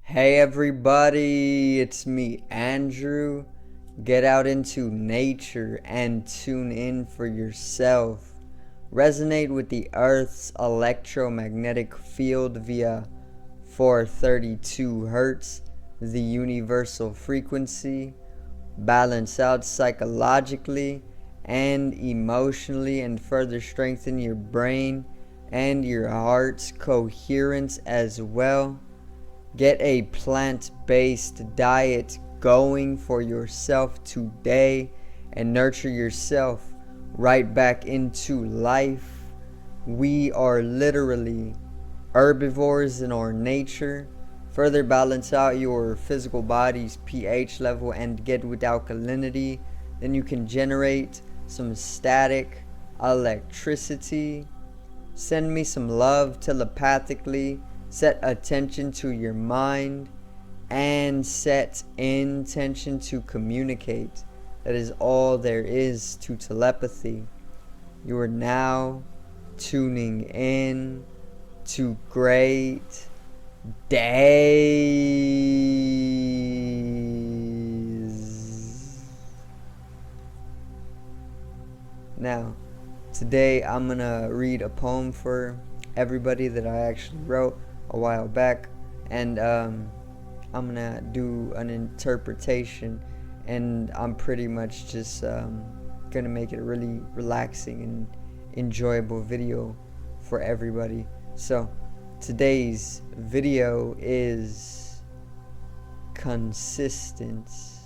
Hey everybody, it's me, Andrew. Get out into nature and tune in for yourself. Resonate with the Earth's electromagnetic field via 432 Hertz, the universal frequency. Balance out psychologically and emotionally, and further strengthen your brain and your heart's coherence as well. Get a plant-based diet going for yourself today and nurture yourself right back into life. We are literally herbivores in our nature. Further balance out your physical body's pH level and get with alkalinity. Then you can generate some static electricity. Send me some love telepathically. Set attention to your mind and set intention to communicate. That is all there is to telepathy. You are now tuning in to great days. Now, today I'm gonna read a poem for everybody that I actually wrote a while back, and I'm gonna do an interpretation, and I'm pretty much just gonna make it a really relaxing and enjoyable video for everybody. So today's video is Consistence.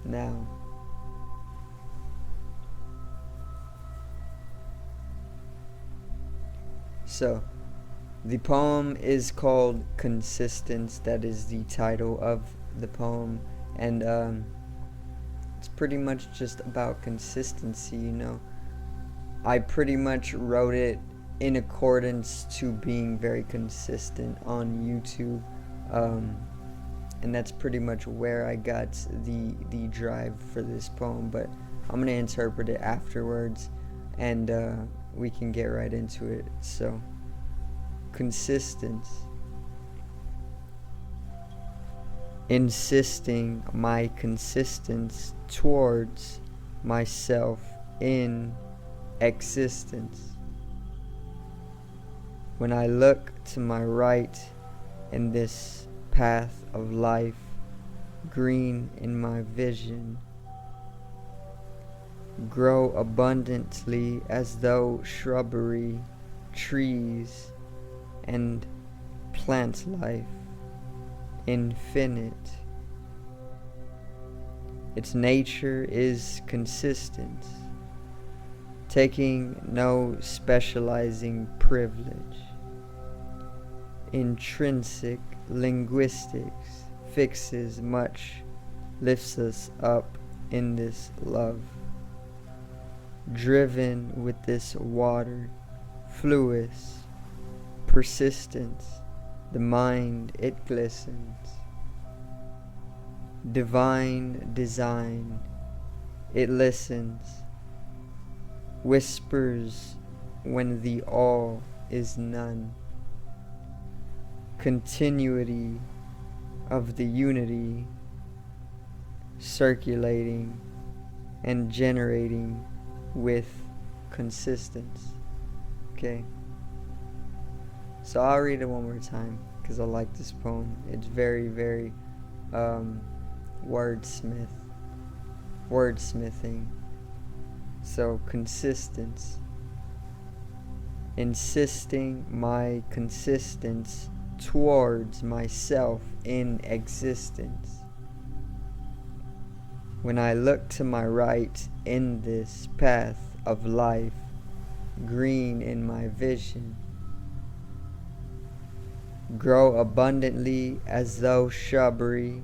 Now, so, the poem is called Consistence. That is the title of the poem, and it's pretty much just about consistency, you know. I pretty much wrote it in accordance to being very consistent on YouTube, and that's pretty much where I got the drive for this poem, but I'm gonna interpret it afterwards, and we can get right into it. So, consistence. Insisting my consistence towards myself in existence. When I look to my right in this path of life, green in my vision, grow abundantly as though shrubbery, trees, and plant life, infinite. Its nature is consistent, taking no specializing privilege. Intrinsic Linguistics fixes much, lifts us up in this love. Driven with this water, fluous, persistence, the mind it glistens. Divine design, it listens, whispers when the all is none. Continuity of the unity, circulating and generating with consistence. Okay, so I'll read it one more time because I like this poem. It's very, very wordsmithing. So, consistence. Insisting my consistence towards myself in existence. When I look to my right in this path of life, green in my vision, grow abundantly as though shrubbery,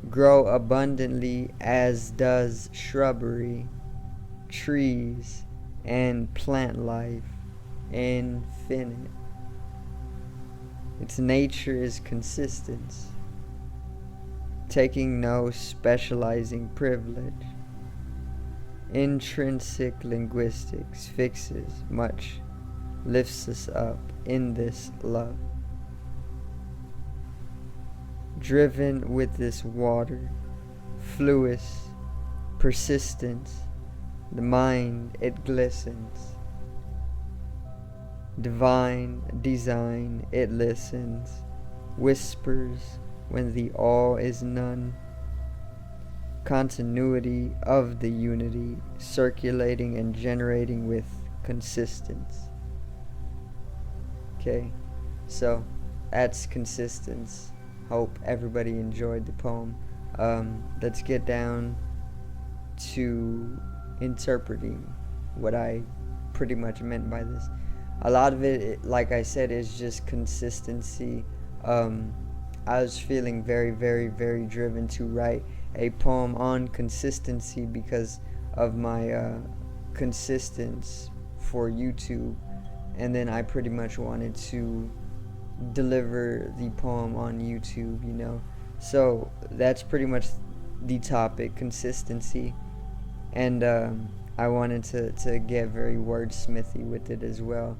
grow abundantly as does shrubbery, trees, and plant life, infinite. Its nature is consistence, taking no specializing privilege. Intrinsic linguistics fixes much, lifts us up in this love. Driven with this water, fluous, persistence, the mind it glistens. Divine design it listens, whispers when the all is none. Continuity of the unity, circulating and generating with consistence. Okay, so that's Consistence. Hope everybody enjoyed the poem. Let's get down to interpreting what I pretty much meant by this. A lot of it, like I said, is just consistency. I was feeling very, very, very driven to write a poem on consistency because of my consistence for YouTube, and then I pretty much wanted to deliver the poem on YouTube, you know. So that's pretty much the topic, consistency, and I wanted to get very wordsmithy with it as well,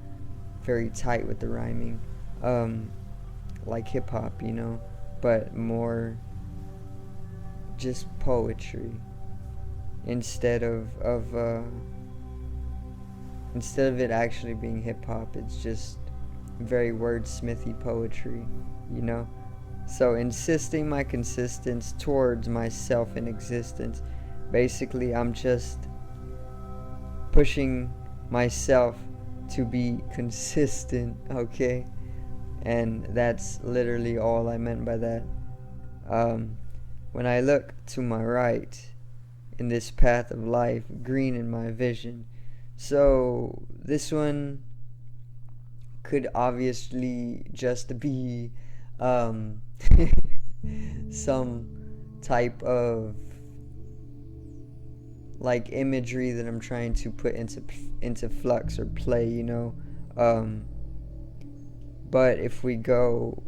very tight with the rhyming, like hip hop, you know, but more just poetry instead of it actually being hip hop. It's just very wordsmithy poetry, you know. So insisting my consistence towards myself in existence. Basically, I'm just pushing myself to be consistent, okay? And that's literally all I meant by that. When I look to my right in this path of life, green in my vision. So this one could obviously just be some type of like imagery that I'm trying to put into flux or play, you know. But if we go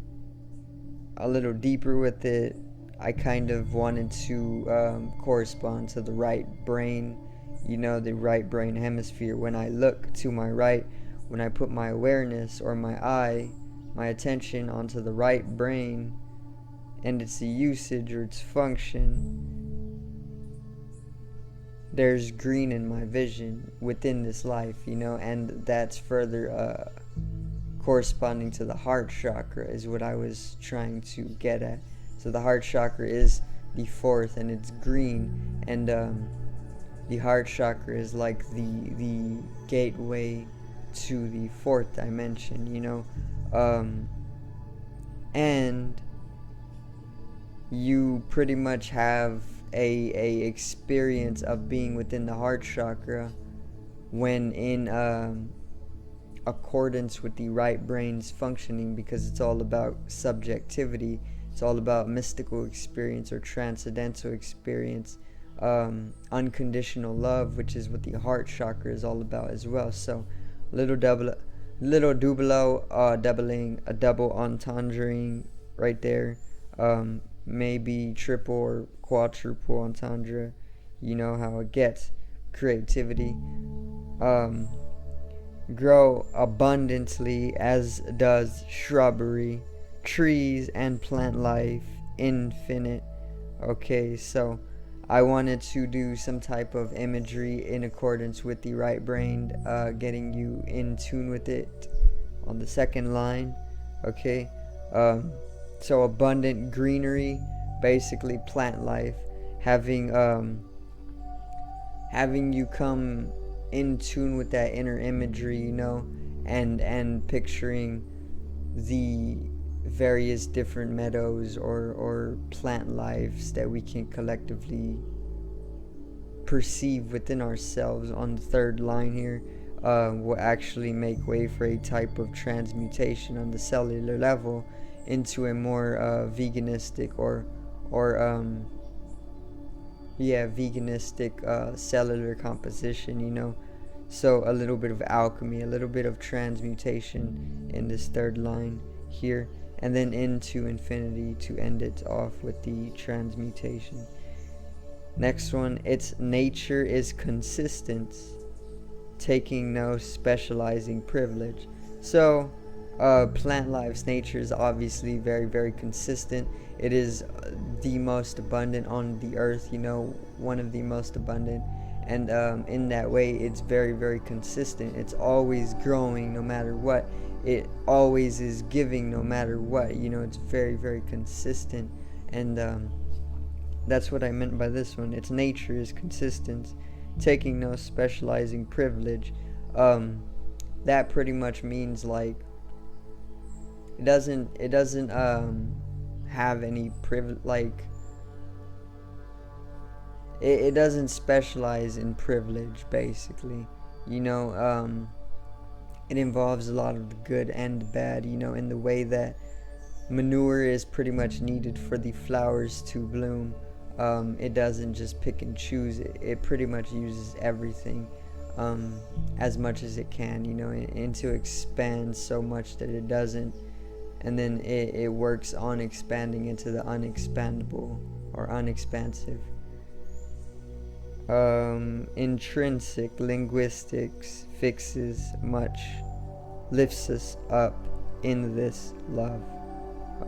a little deeper with it, I kind of wanted to correspond to the right brain, you know, the right brain hemisphere. When I look to my right, when I put my awareness or my eye, my attention onto the right brain and its usage or its function, there's green in my vision within this life, you know, and that's further corresponding to the heart chakra is what I was trying to get at. So the heart chakra is the fourth and it's green, and the heart chakra is like the gateway to the fourth dimension, you know. And you pretty much have a experience of being within the heart chakra when in accordance with the right brain's functioning, because it's all about subjectivity. It's all about mystical experience or transcendental experience, unconditional love, which is what the heart chakra is all about as well. So doubling, a double entendre right there, maybe triple or quadruple entendre, you know how it gets. Creativity, grow abundantly as does shrubbery, trees and plant life, infinite. Okay, so I wanted to do some type of imagery in accordance with the right brain, getting you in tune with it on the second line. Okay, so abundant greenery, basically plant life, having you come in tune with that inner imagery, you know, and picturing the various different meadows or plant lives that we can collectively perceive within ourselves on the third line here, will actually make way for a type of transmutation on the cellular level into a more veganistic or veganistic cellular composition, you know. So a little bit of alchemy, a little bit of transmutation in this third line here, and then into infinity to end it off with the transmutation. Next one, its nature is consistence, taking no specializing privilege. So, plant life's nature is obviously very, very consistent. It is the most abundant on the earth, one of the most abundant. And in that way, it's very, very consistent. It's always growing no matter what. It always is giving no matter what. It's very, very consistent. And that's what I meant by this one. Its nature is consistent, taking no specializing privilege. That pretty much means like it doesn't have any privilege, like it doesn't specialize in privilege, basically. It involves a lot of the good and the bad, in the way that manure is pretty much needed for the flowers to bloom. It doesn't just pick and choose. It pretty much uses everything as much as it can, and to expand so much that it doesn't. And then it works on expanding into the unexpandable or unexpansive. Intrinsic linguistics fixes much, lifts us up in this love.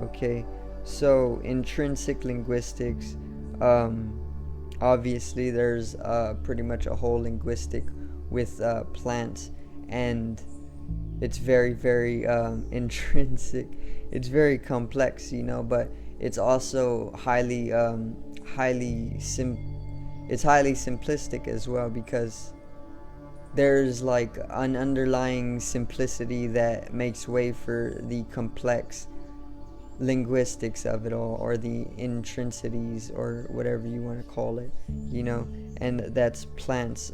Okay, so intrinsic linguistics, obviously there's pretty much a whole linguistic with plants, and it's very, very intrinsic. It's very complex, but it's also highly simplistic as well, because there's like an underlying simplicity that makes way for the complex linguistics of it all, or the intrinsities, or whatever you want to call it, and that's plants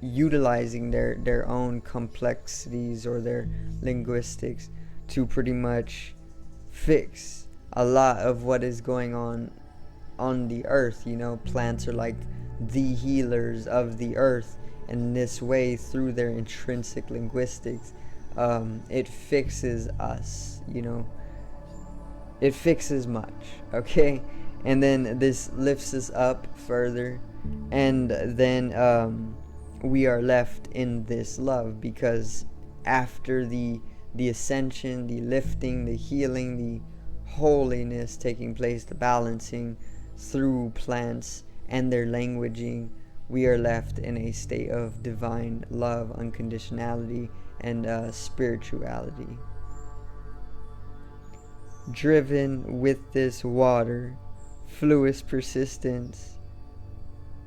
utilizing their own complexities or their linguistics to pretty much fix a lot of what is going on the earth. Plants are like the healers of the earth, and this way, through their intrinsic linguistics, it fixes us. It fixes much. Okay, and then this lifts us up further, and then we are left in this love, because after the ascension, the lifting, the healing, the holiness taking place, the balancing through plants and their languaging, we are left in a state of divine love, unconditionality, and spirituality. Driven with this water, fluid persistence,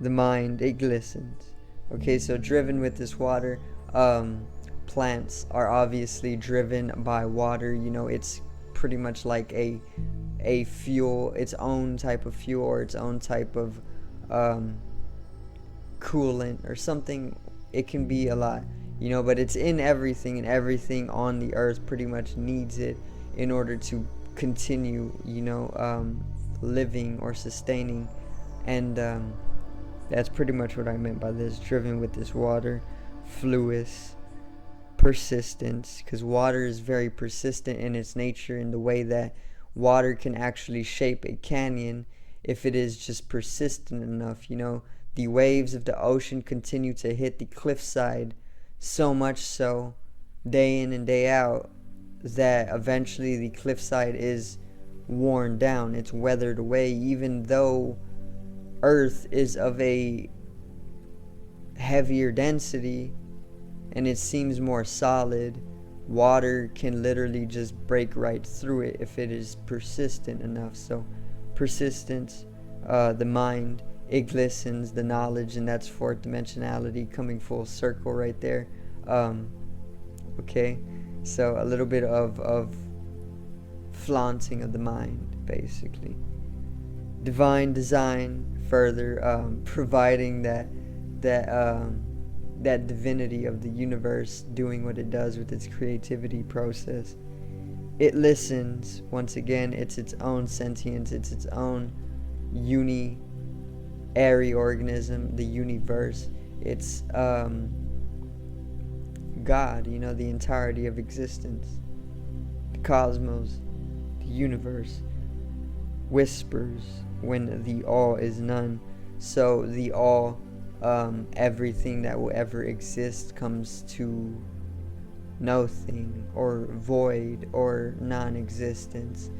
the mind, it glistens. Okay, so driven with this water, plants are obviously driven by water. It's pretty much like a fuel, its own type of fuel, or its own type of coolant or something. It can be a lot, but it's in everything, and everything on the earth pretty much needs it in order to continue, living or sustaining. And that's pretty much what I meant by this, driven with this water, fluid persistence, because water is very persistent in its nature, in the way that water can actually shape a canyon if it is just persistent enough. The waves of the ocean continue to hit the cliffside, so much so, day in and day out, that eventually the cliffside is worn down. It's weathered away, even though Earth is of a heavier density and it seems more solid. Water can literally just break right through it if it is persistent enough. So persistence, the mind, it glistens, the knowledge, and that's fourth dimensionality coming full circle right there. Okay, so a little bit of flaunting of the mind, basically. Divine design, further providing that divinity of the universe doing what it does with its creativity process. It listens. Once again, it's its own sentience, it's its own airy organism, the universe. It's God, the entirety of existence, the cosmos, the universe, whispers when the all is none. So the all, everything that will ever exist comes to nothing or void or non-existence.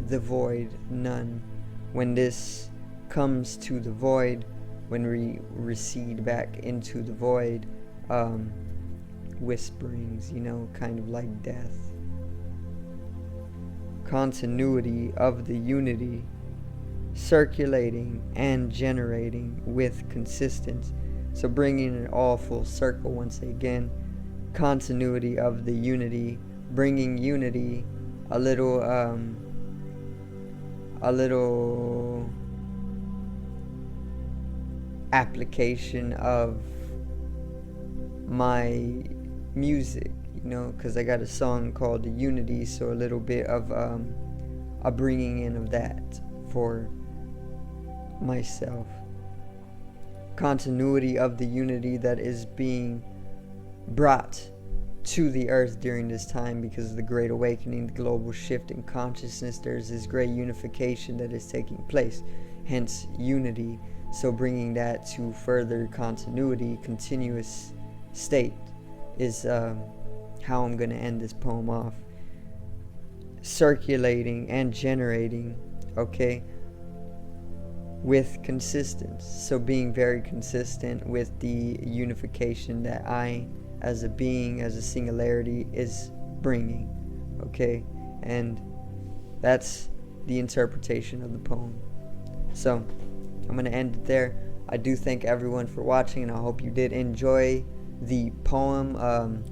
The void, none. When this comes to the void, when we recede back into the void, whisperings, kind of like death. Continuity of the unity, circulating and generating with consistence. So bringing it all full circle once again. Continuity of the unity, bringing unity, a little application of my music, because I got a song called Unity, so a little bit of a bringing in of that for myself. Continuity of the unity that is being brought to the earth during this time because of the Great Awakening, the global shift in consciousness. There's this great unification that is taking place, hence unity. So bringing that to further continuity, continuous state, is how I'm going to end this poem off. Circulating and generating, okay, with consistence. So being very consistent with the unification that I, as a being, as a singularity, is bringing, okay? And that's the interpretation of the poem. So I'm going to end it there. I do thank everyone for watching, and I hope you did enjoy the poem,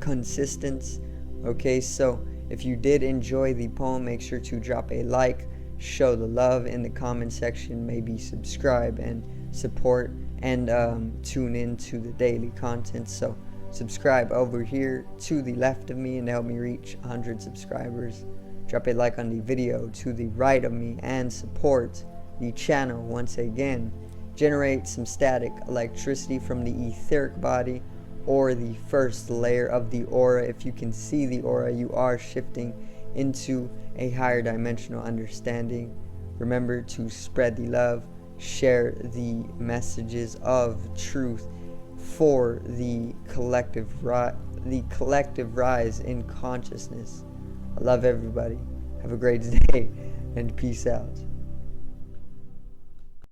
Consistence. Okay, so if you did enjoy the poem, make sure to drop a like, show the love in the comment section, maybe subscribe and support, and tune in to the daily content. So subscribe over here to the left of me and help me reach 100 subscribers. Drop a like on the video to the right of me and support the channel once again. Generate some static electricity from the etheric body or the first layer of the aura. If you can see the aura, you are shifting into a higher dimensional understanding. Remember to spread the love, share the messages of truth for the collective rise in consciousness. I love everybody. Have a great day and peace out.